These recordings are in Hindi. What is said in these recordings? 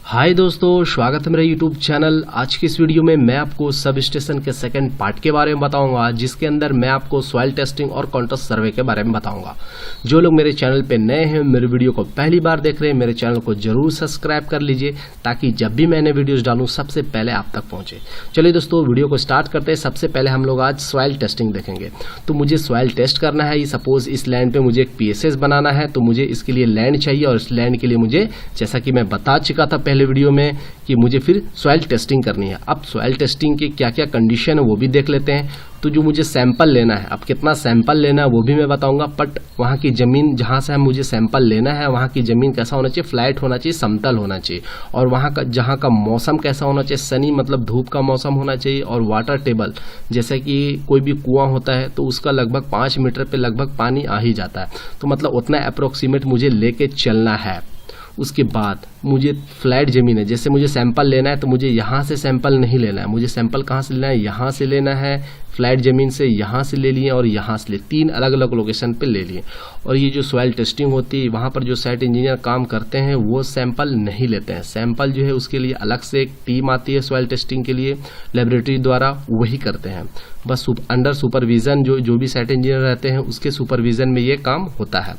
हाय दोस्तों, स्वागत है मेरे यूट्यूब चैनल। आज की इस वीडियो में मैं आपको सब स्टेशन के सेकंड पार्ट के बारे में बताऊंगा, जिसके अंदर मैं आपको सॉइल टेस्टिंग और कॉन्ट्रास्ट सर्वे के बारे में बताऊंगा। जो लोग मेरे चैनल पे नए हैं, मेरे वीडियो को पहली बार देख रहे हैं, मेरे चैनल को जरूर सब्सक्राइब कर लीजिए ताकि जब भी मैंने वीडियोज डालूं सबसे पहले आप तक पहुंचे। चलिए दोस्तों, वीडियो को स्टार्ट करते हैं। सबसे पहले हम लोग आज सॉइल टेस्टिंग देखेंगे। तो मुझे सॉइल टेस्ट करना है। सपोज इस लैंड पे मुझे एक PSS बनाना है, तो मुझे इसके लिए लैंड चाहिए और इस लैंड के लिए मुझे, जैसा कि मैं बता चुका था पहले वीडियो में, कि मुझे फिर सॉइल टेस्टिंग करनी है। अब सॉइल टेस्टिंग के क्या क्या कंडीशन है वो भी देख लेते हैं। तो जो मुझे सैंपल लेना है, अब कितना सैंपल लेना है वो भी मैं बताऊंगा, बट वहाँ की ज़मीन जहाँ से मुझे सैंपल लेना है वहाँ की ज़मीन कैसा होना चाहिए, फ्लैट होना चाहिए, समतल होना चाहिए। और वहाँ का जहाँ का मौसम कैसा होना चाहिए, सनी मतलब धूप का मौसम होना चाहिए। और वाटर टेबल, जैसे कि कोई भी कुआं होता है तो उसका लगभग 5 मीटर पे लगभग पानी आ ही जाता है, तो मतलब उतना अप्रोक्सीमेट मुझे लेके चलना है। उसके बाद मुझे फ्लैट ज़मीन है, जैसे मुझे सैंपल लेना है तो मुझे यहाँ से सैंपल नहीं लेना है। मुझे सैंपल कहाँ से लेना है, यहाँ से लेना है, फ्लैट ज़मीन से यहाँ से ले लिए और यहाँ से ले, 3 अलग अलग लोकेशन पे ले लिए। और ये जो सॉइल टेस्टिंग होती है, वहाँ पर जो साइट इंजीनियर काम करते हैं वो सैंपल नहीं लेते हैं। सैंपल जो है उसके लिए अलग से एक टीम आती है सॉइल टेस्टिंग के लिए, लेबोरेटरी द्वारा, वही करते हैं। बस अंडर सुपरविज़न जो भी साइट इंजीनियर रहते हैं उसके सुपरविज़न में ये काम होता है।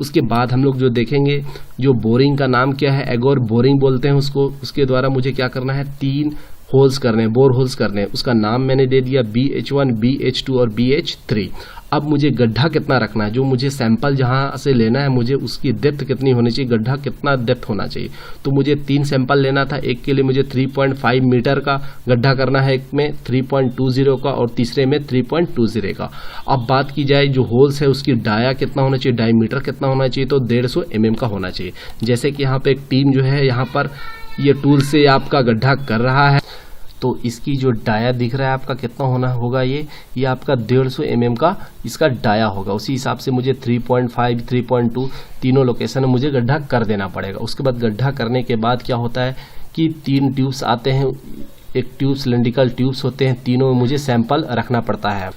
उसके बाद हम लोग जो देखेंगे, जो बोरिंग का नाम क्या है, एगोर बोरिंग बोलते हैं उसको। उसके द्वारा मुझे क्या करना है, 3 होल्स करने हैं, बोर होल्स करने हैं। उसका नाम मैंने दे दिया BH1, BH2 और BH3। अब मुझे गड्ढा कितना रखना है, जो मुझे सैंपल जहाँ से लेना है मुझे उसकी डेप्थ कितनी होनी चाहिए, गड्ढा कितना डेप्थ होना चाहिए। तो मुझे 3 सैंपल लेना था। एक के लिए मुझे 3.5 मीटर का गड्ढा करना है, एक में 3.20 का और तीसरे में 3.20 का। अब बात की जाए जो होल्स है उसकी डाया कितना होना चाहिए, डायमीटर कितना होना चाहिए, तो 150 mm का होना चाहिए। जैसे कि यहाँ पे एक टीम जो है यहाँ पर ये टूल से आपका गड्ढा कर रहा है, तो इसकी जो डाया दिख रहा है आपका कितना होना होगा, ये आपका 150 mm का इसका डाया होगा। उसी हिसाब से मुझे 3.5, 3.2 तीनों लोकेशन में मुझे गड्ढा कर देना पड़ेगा। उसके बाद गड्ढा करने के बाद क्या होता है कि 3 ट्यूब्स आते हैं, एक ट्यूब सिलेंड्रिकल ट्यूब्स होते हैं, तीनों में मुझे सैंपल रखना पड़ता है।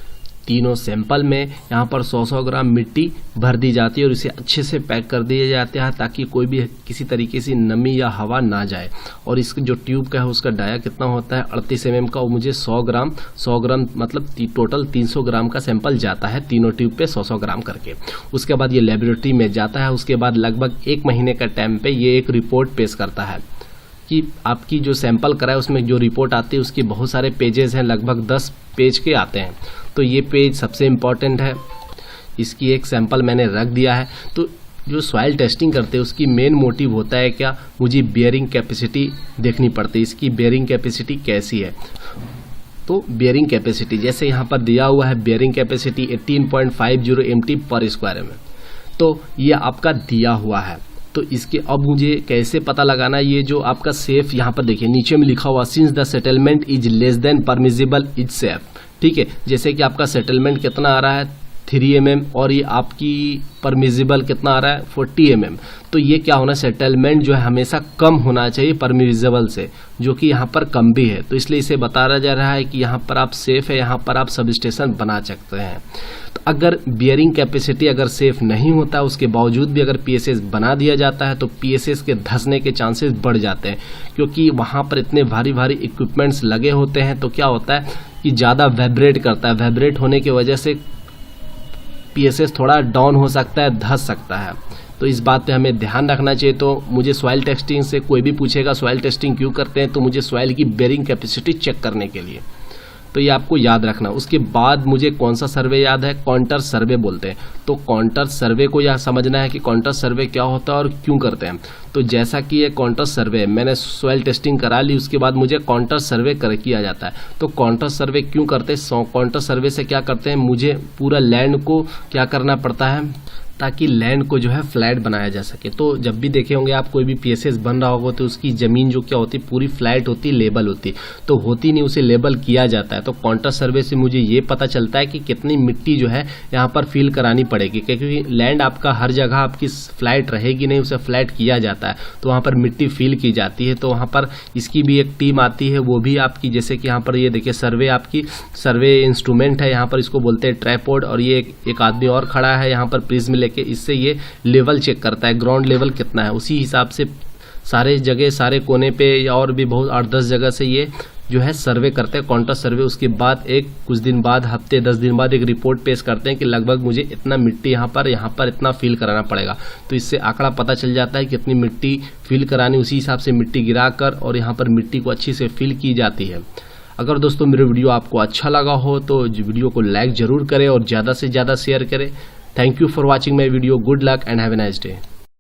तीनों सैंपल में यहाँ पर 100-100 ग्राम मिट्टी भर दी जाती है और इसे अच्छे से पैक कर दिया जाता है ताकि कोई भी किसी तरीके से नमी या हवा ना जाए। और इसका जो ट्यूब का है उसका डाया कितना होता है, 38 mm का। वो मुझे 100 ग्राम मतलब टोटल 300 ग्राम का सैंपल जाता है, तीनों ट्यूब पे 100-100 ग्राम करके। उसके बाद ये लेबोरेटरी में जाता है। उसके बाद लगभग 1 महीने का टाइम पे ये एक रिपोर्ट पेश करता है कि आपकी जो सैंपल कराए उसमें जो रिपोर्ट आती है उसके बहुत सारे पेजेस हैं, लगभग 10 पेज के आते हैं। तो ये पेज सबसे इम्पॉर्टेंट है। इसकी एक सैंपल मैंने रख दिया है। तो जो सॉइल टेस्टिंग करते हैं उसकी मेन मोटिव होता है क्या, मुझे बेयरिंग कैपेसिटी देखनी पड़ती है, इसकी बेयरिंग कैपेसिटी कैसी है। तो बेयरिंग कैपेसिटी जैसे यहाँ पर दिया हुआ है, बेयरिंग कैपेसिटी 18.50 MT पर स्क्वायर में, तो ये आपका दिया हुआ है। तो इसके अब मुझे कैसे पता लगाना है, ये जो आपका सेफ यहाँ पर देखिए नीचे में लिखा हुआ, since the settlement is less than permissible is safe. ठीक है, जैसे कि आपका सेटलमेंट कितना आ रहा है 3 mm और ये आपकी परमिजिबल कितना आ रहा है 40 mm। तो ये क्या होना, सेटलमेंट जो है हमेशा कम होना चाहिए परमिजिबल से, जो कि यहाँ पर कम भी है। तो इसलिए इसे बताया जा रहा है कि यहाँ पर आप सेफ है, यहाँ पर आप सब स्टेशन बना सकते हैं। तो अगर बियरिंग कैपेसिटी अगर सेफ नहीं होता है, उसके बावजूद भी अगर PSS बना दिया जाता है तो PSS के धंसने के चांसेस बढ़ जाते हैं, क्योंकि वहाँ पर इतने भारी भारी इक्विपमेंट्स लगे होते हैं। तो क्या होता है कि ज़्यादा वाइब्रेट करता है, वाइब्रेट होने की वजह से PSS थोड़ा डाउन हो सकता है, धंस सकता है। तो इस बात पे हमें ध्यान रखना चाहिए। तो मुझे सॉइल टेस्टिंग से कोई भी पूछेगा सॉइल टेस्टिंग क्यों करते हैं, तो मुझे सॉइल की बेयरिंग कैपेसिटी चेक करने के लिए। तो ये आपको याद रखना। उसके बाद मुझे कौन सा सर्वे याद है, काउंटर सर्वे बोलते हैं। तो काउंटर सर्वे को यह समझना है कि काउंटर सर्वे क्या होता है और क्यों करते हैं। तो जैसा कि ये काउंटर सर्वे, मैंने सॉइल टेस्टिंग करा ली, उसके बाद मुझे काउंटर सर्वे किया जाता है। तो काउंटर सर्वे क्यों करते हैं, काउंटर सर्वे से क्या करते हैं, मुझे पूरा लैंड को क्या करना पड़ता है ताकि लैंड को जो है फ्लैट बनाया जा सके। तो जब भी देखे होंगे आप कोई भी PSS बन रहा होगा तो उसकी ज़मीन जो क्या होती है पूरी फ्लैट होती, लेबल होती, तो होती नहीं, उसे लेबल किया जाता है। तो काउंटर सर्वे से मुझे ये पता चलता है कि कितनी मिट्टी जो है यहाँ पर फिल करानी पड़ेगी, क्योंकि लैंड आपका हर जगह आपकी फ्लैट रहेगी नहीं, उसे फ्लैट किया जाता है। तो वहाँ पर मिट्टी फिल की जाती है। तो वहाँ पर इसकी भी एक टीम आती है, वो भी आपकी, जैसे कि यहाँ पर ये देखिए सर्वे, आपकी सर्वे इंस्ट्रूमेंट है, यहाँ पर इसको बोलते हैं ट्राइपॉड। और ये एक आदमी और खड़ा है यहाँ पर प्रिज्म लेके, इससे ये लेवल चेक करता है, ग्राउंड लेवल कितना है, उसी हिसाब से सारे जगह, सारे कोने पे और भी बहुत 8-10 जगह से ये जो है सर्वे करते हैं, कॉन्ट्रास्ट सर्वे। उसके बाद कुछ दिन बाद, हफ्ते 10 दिन बाद एक रिपोर्ट पेश करते हैं कि लगभग मुझे इतना मिट्टी यहाँ पर इतना फिल कराना पड़ेगा। तो इससे आंकड़ा पता चल जाता है कि कितनी मिट्टी फिल करानी, उसी हिसाब से मिट्टी गिराकर और यहाँ पर मिट्टी को अच्छी से फिल की जाती है। अगर दोस्तों मेरे वीडियो आपको अच्छा लगा हो तो वीडियो को लाइक जरूर करें और ज़्यादा से ज़्यादा शेयर करें। Thank you for watching my video. Good luck and have a nice day.